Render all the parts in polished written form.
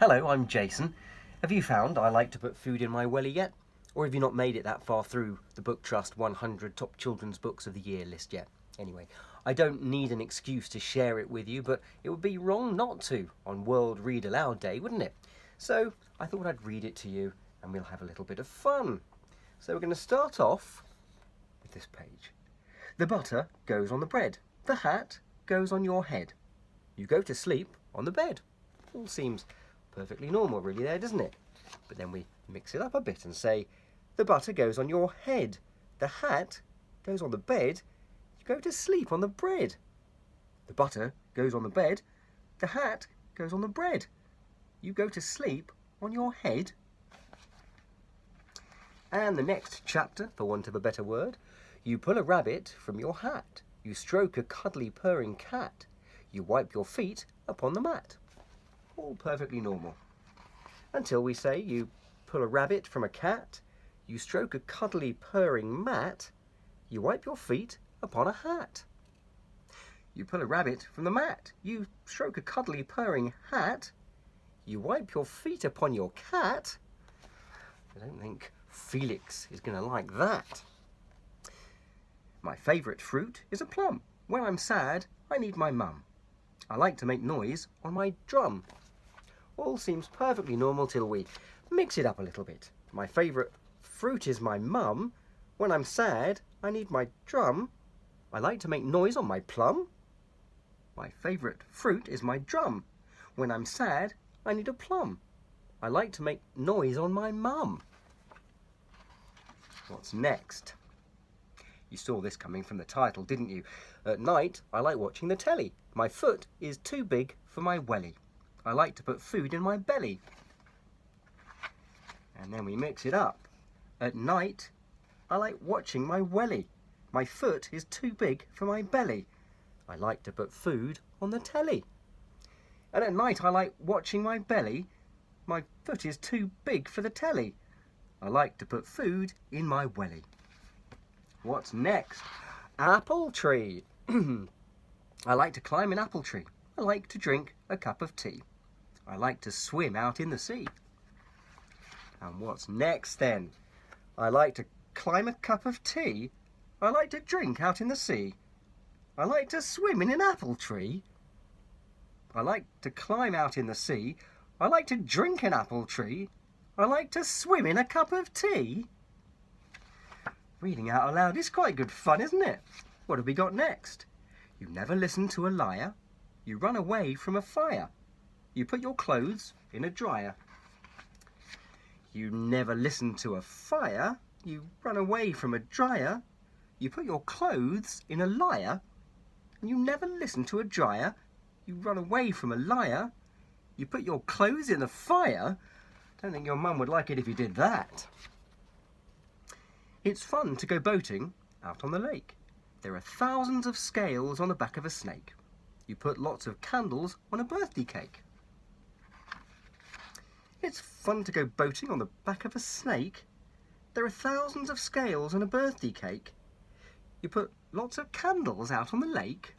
Hello, I'm Jason. Have you found I like to put food in my welly yet? Or have you not made it that far through the BookTrust 100 Top Children's Books of the Year list yet? Anyway, I don't need an excuse to share it with you, but it would be wrong not to on World Read Aloud Day, wouldn't it? So I thought I'd read it to you and we'll have a little bit of fun. So we're going to start off with this page. The butter goes on the bread. The hat goes on your head. You go to sleep on the bed. All seems perfectly normal really there, doesn't it? But then we mix it up a bit and say, the butter goes on your head. The hat goes on the bed. You go to sleep on the bread. The butter goes on the bed. The hat goes on the bread. You go to sleep on your head. And the next chapter, for want of a better word, you pull a rabbit from your hat. You stroke a cuddly purring cat. You wipe your feet upon the mat. All perfectly normal. Until we say you pull a rabbit from a cat, you stroke a cuddly purring mat, you wipe your feet upon a hat. You pull a rabbit from the mat, you stroke a cuddly purring hat, you wipe your feet upon your cat. I don't think Felix is going to like that. My favourite fruit is a plum. When I'm sad, I need my mum. I like to make noise on my drum. All seems perfectly normal till we mix it up a little bit. My favourite fruit is my mum. When I'm sad, I need my drum. I like to make noise on my plum. My favourite fruit is my drum. When I'm sad, I need a plum. I like to make noise on my mum. What's next? You saw this coming from the title, didn't you? At night, I like watching the telly. My foot is too big for my welly. I like to put food in my belly. And then we mix it up. At night, I like watching my welly. My foot is too big for my belly. I like to put food on the telly. And at night, I like watching my belly. My foot is too big for the telly. I like to put food in my welly. What's next? Apple tree. I like to climb an apple tree. I like to drink a cup of tea. I like to swim out in the sea. And what's next then? I like to climb a cup of tea. I like to drink out in the sea. I like to swim in an apple tree. I like to climb out in the sea. I like to drink an apple tree. I like to swim in a cup of tea. Reading out aloud is quite good fun, isn't it? What have we got next? You never listen to a liar. You run away from a fire. You put your clothes in a dryer. You never listen to a fire. You run away from a dryer. You put your clothes in a liar. And you never listen to a dryer. You run away from a liar. You put your clothes in the fire. Don't think your mum would like it if you did that. It's fun to go boating out on the lake. There are thousands of scales on the back of a snake. You put lots of candles on a birthday cake. It's fun to go boating on the back of a snake. There are thousands of scales on a birthday cake. You put lots of candles out on the lake.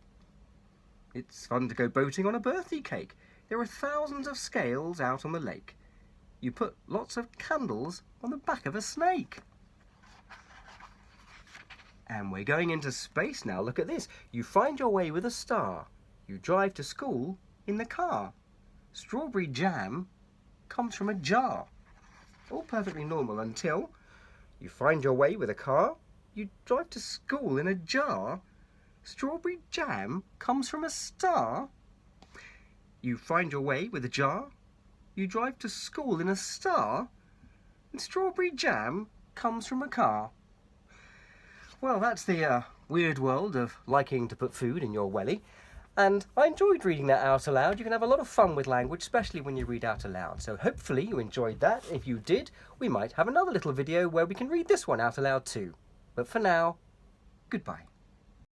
It's fun to go boating on a birthday cake. There are thousands of scales out on the lake. You put lots of candles on the back of a snake. And we're going into space now. Look at this. You find your way with a star. You drive to school in the car. Strawberry jam comes from a jar. All perfectly normal until you find your way with a car. You drive to school in a jar. Strawberry jam comes from a star. You find your way with a jar. You drive to school in a star. And strawberry jam comes from a car. Well, that's the weird world of liking to put food in your welly. And I enjoyed reading that out aloud. You can have a lot of fun with language, especially when you read out aloud. So hopefully you enjoyed that. If you did, we might have another little video where we can read this one out aloud too. But for now, goodbye.